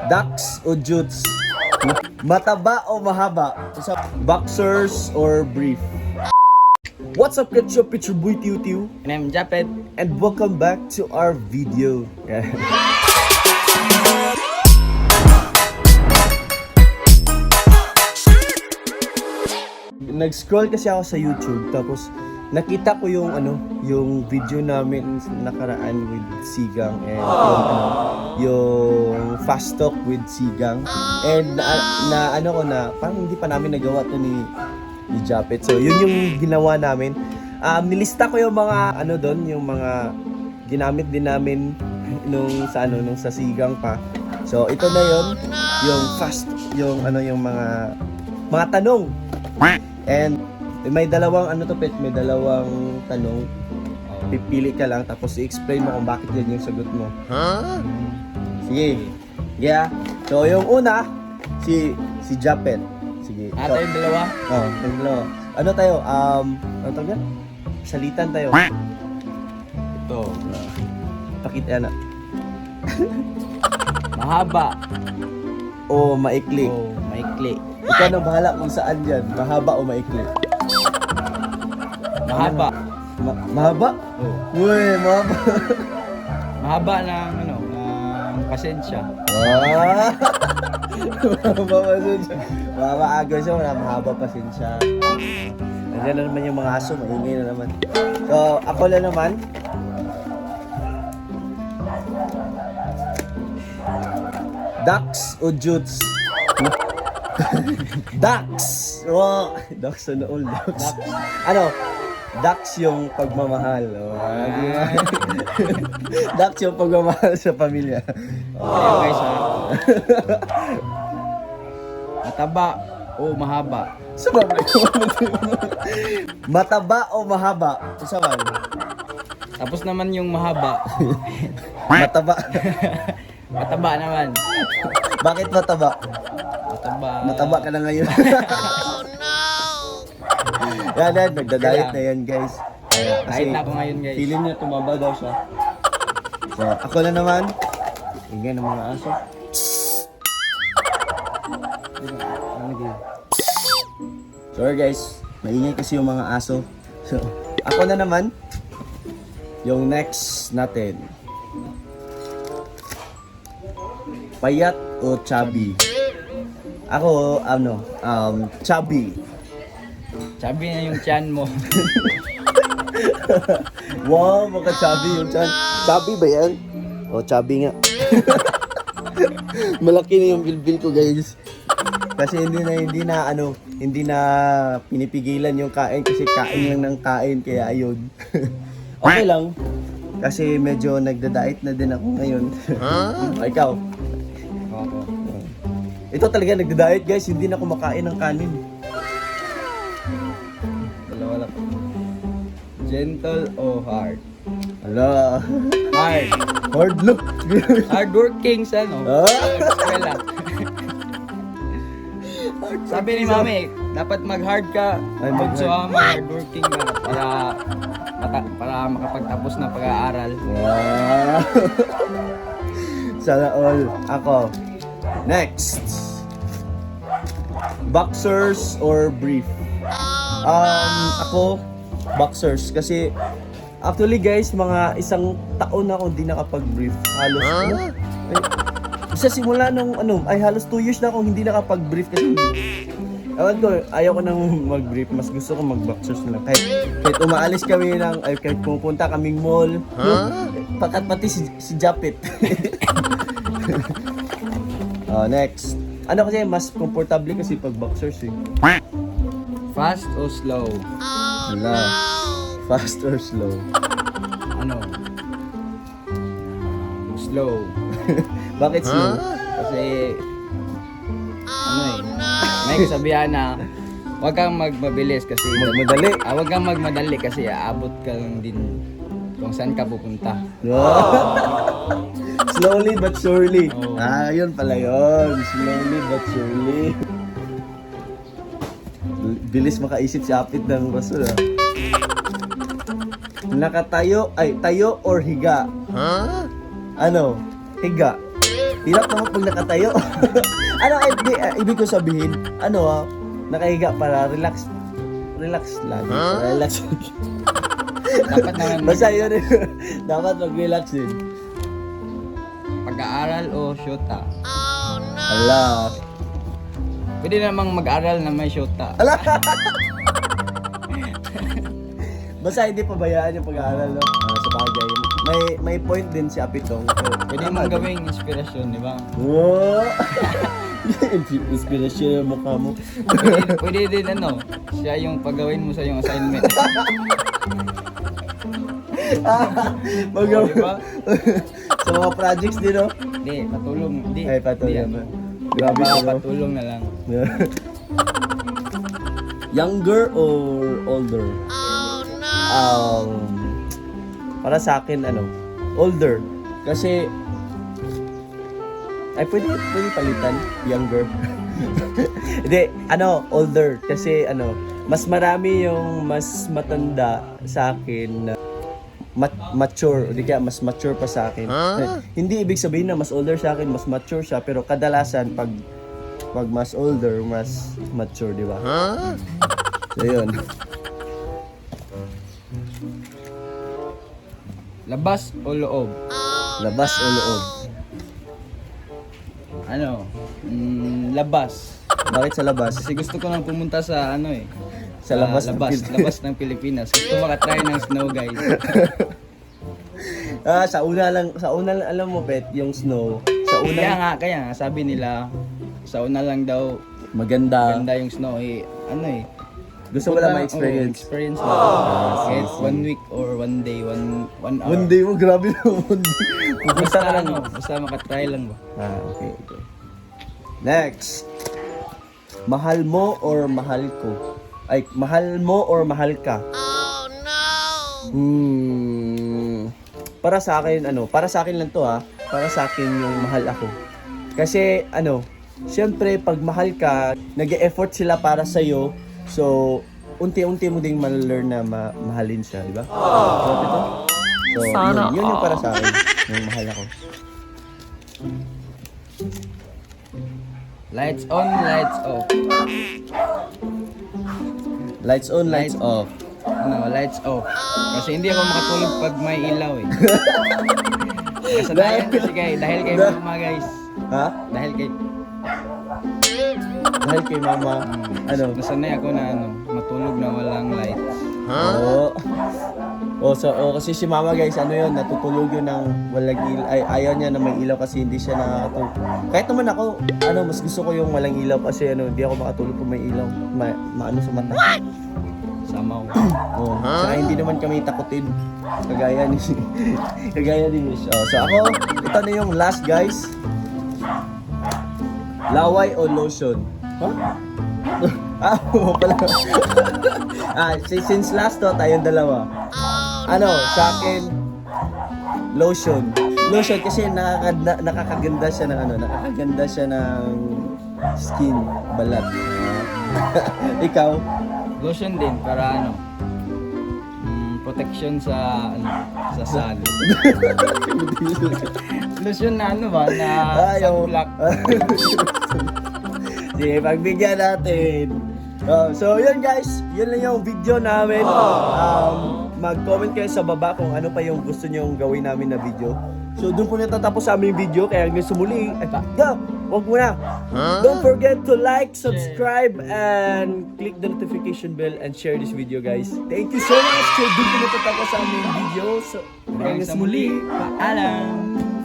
Ducks o jutes? Mataba o mahaba? Boxers or brief? What's up, Ketchup? It's your boy Tiu Tiu. And I'm Japet. And welcome back to our video. Nag-scroll kasi ako sa YouTube, tapos nakita ko yung video namin nakaraan with Sigang and yung Fast Talk with Sigang. And na parang hindi pa namin nagawa to ni Japet. So yun yung ginawa namin. Nilista ko yung mga doon, yung mga ginamit din namin nung sa Sigang pa. So ito na yun, yung yung mga tanong. And may dalawang may dalawang tanong. Pipili ka lang tapos i-explain mo kung bakit yan yung sagot mo. Sige. Yeah. So yung una si Japet. Sige. Yung dalawa? Yung dalawa. Ano tayo? Ano tawag yan? Salitan tayo. Ito. Pakita na. Mahaba. O maikli. Oh, maikli. Ikaw na bahala kung saan yan. Mahaba o maikli. Mahaba. Mahaba? Oh. Uy, mahaba. Mahaba ng ng pasensya. Mahaba pasensya. Mahaba agad siya, mahaba pasensya. Nandiyan na naman yung mga aso, maingay na naman. So, ako na naman. Ducks o jutes? Ducks! Oh, ducks on all ducks. Ducks yung pagmamahal. Ducks yung pagmamahal sa pamilya. Ayun guys Mataba o mahaba? Mataba o mahaba? Saman. Tapos naman yung mahaba. Mataba. Mataba naman. Bakit mataba? Mataba ka na ngayon. Oh no! Yan, nagda-diet na yan, guys. Diet na ako ngayon, guys. Feeling niya tumaba daw siya. So, ako na naman. Ingay ng mga aso. Sorry guys, maingay kasi yung mga aso. So, ako na naman. Yung next natin. Payat o chubby? Ako, chubby. Chubby na yung tiyan mo. Wow, maka chubby yung tiyan. Chubby ba yan? O, chubby nga. Malaki na yung bilbil ko, guys. Kasi hindi na pinipigilan yung kain kasi kain lang ng kain, kaya ayun. Okay lang. Kasi medyo nagda-diet na din ako ngayon. Ikaw? Oo. Ito talaga nagda-diet, guys, hindi na kumakain ng kanin. Dalawa lang. Gentle o hard? Ala. Hard. Hard look. Hardworking sa eskwela. Sabi ni Mami, dapat mag-hard ka. Mag-hardworking ka para makapagtapos ng pag-aaral. Wow. Sana all. Ako. Next. Boxers or brief? Ako, boxers. Kasi, actually guys, mga isang taon na ako hindi nakapag-brief. Halos, sa simula nung halos 2 years na akong hindi nakapag-brief kasi ewan ko, ayaw ko nang mag-brief. Mas gusto ko mag-boxers na lang. Kahit umaalis kami kahit pupunta kaming mall. Pati si Japet. Next. Kasi mas komportable kasi pag boxers eh. Fast o slow? Wala. Fast or slow? Slow. Bakit slow? Kasi may kasabihan na huwag kang magmabilis kasi Magmadali. huwag kang magmadali kasi aabot ka lang din kung saan ka pupunta. Slowly but surely. Oh. Yun pala yun. Slowly but surely. Bilis makaisip si Apit ng rason. Nakatayo, tayo or higa? Higa. Hirap naman pag nakatayo. Ano, ibig ko sabihin, nakahiga para relax. Relax lang. Relax. Dapat naman Basta yun, dapat mag-relax din. pag-aaral o syota. Ala. Pwede namang mag-aral na may syota. Ala. Basta hindi pabayaan yung pag-aaral, no? Sa bagay. May point din si Apitong. So, Pwede tama mong din. gawing inspirasyon, di ba? Wow! Inspiration yung mukha mo. Pwede din siya yung paggawin mo sa yung assignment. Magawa. Diba? Sa mga projects din, no? Hindi, patulong. Hindi. Ay, patulong. Hindi, Grabe Baka ka, no? patulong na lang. Younger or older? Para sa akin, older. Kasi, pwede palitan. Younger. Hindi, older. Kasi, mas marami yung mas matanda sa akin na mature, hindi kaya mas mature pa sa akin. Hindi ibig sabihin na mas older sa akin, mas mature siya, pero kadalasan pag mas older, mas mature, di ba? So, yun. Labas o loob? Labas o loob? Labas. Bakit sa labas? Kasi gusto ko nang pumunta sa Sa labas ng labas ng Pilipinas. Gusto makatry ng snow, guys. Sa una lang alam mo, Bet, yung snow. Sa una, Kaya nga, sabi nila, sa una lang daw, maganda. ganda yung snow. Gusto mo lang ma-experience. Experience mo. Kahit 1 week or 1 day, 1 hour. One day mo, grabe na one day. Pupunta ka lang. Basta makatry lang ba? Okay. Next. Mahal mo or mahal ko? Mahal mo or mahal ka? Para sa akin, para sa akin lang to ha. Para sa akin yung mahal ako. Kasi, syempre, pag mahal ka, nag-e-effort sila para sa'yo. So, unti-unti mo ding ma-learn na mahalin siya, di ba? So, yun yung para sa akin, yung mahal ako. Lights on, lights off. Lights on, lights off. Lights off. Kasi hindi ako makatulog pag may ilaw eh. Kasanayan kasi dahil kay mama, guys. Ha? Dahil kay mama, nasanay ako na matulog na walang lights. Kasi si mama, guys, natutulog yun ng walang ilaw. Ayaw niya na may ilaw kasi hindi siya nakatulog. Kahit naman ako, mas gusto ko yung walang ilaw kasi hindi ako makatulog kung may ilaw. Maano sa mata. Sama ko. Saka hindi naman kami takutin. Kagaya ni Miss. So ako, ito na yung last, guys. Laway o lotion? Pala. Since last tayong dalawa. Sa akin, lotion. Lotion kasi nakakaganda siya ng skin, balat. Ikaw? Lotion din para protection sa sun. Lotion na sunblock. Sige, pagbigyan natin. So yun, guys, yun lang yung video namin. Mag-comment kayo sa baba kung ano pa yung gusto nyong gawin namin na video. So doon po natatapos sa aming video, kaya hanggang sa muli. Wag mo na. Don't forget to like, subscribe, and click the notification bell and share this video, guys. Thank you so much. So doon po natatapos sa aming video. So hanggang sa muli. Paalam!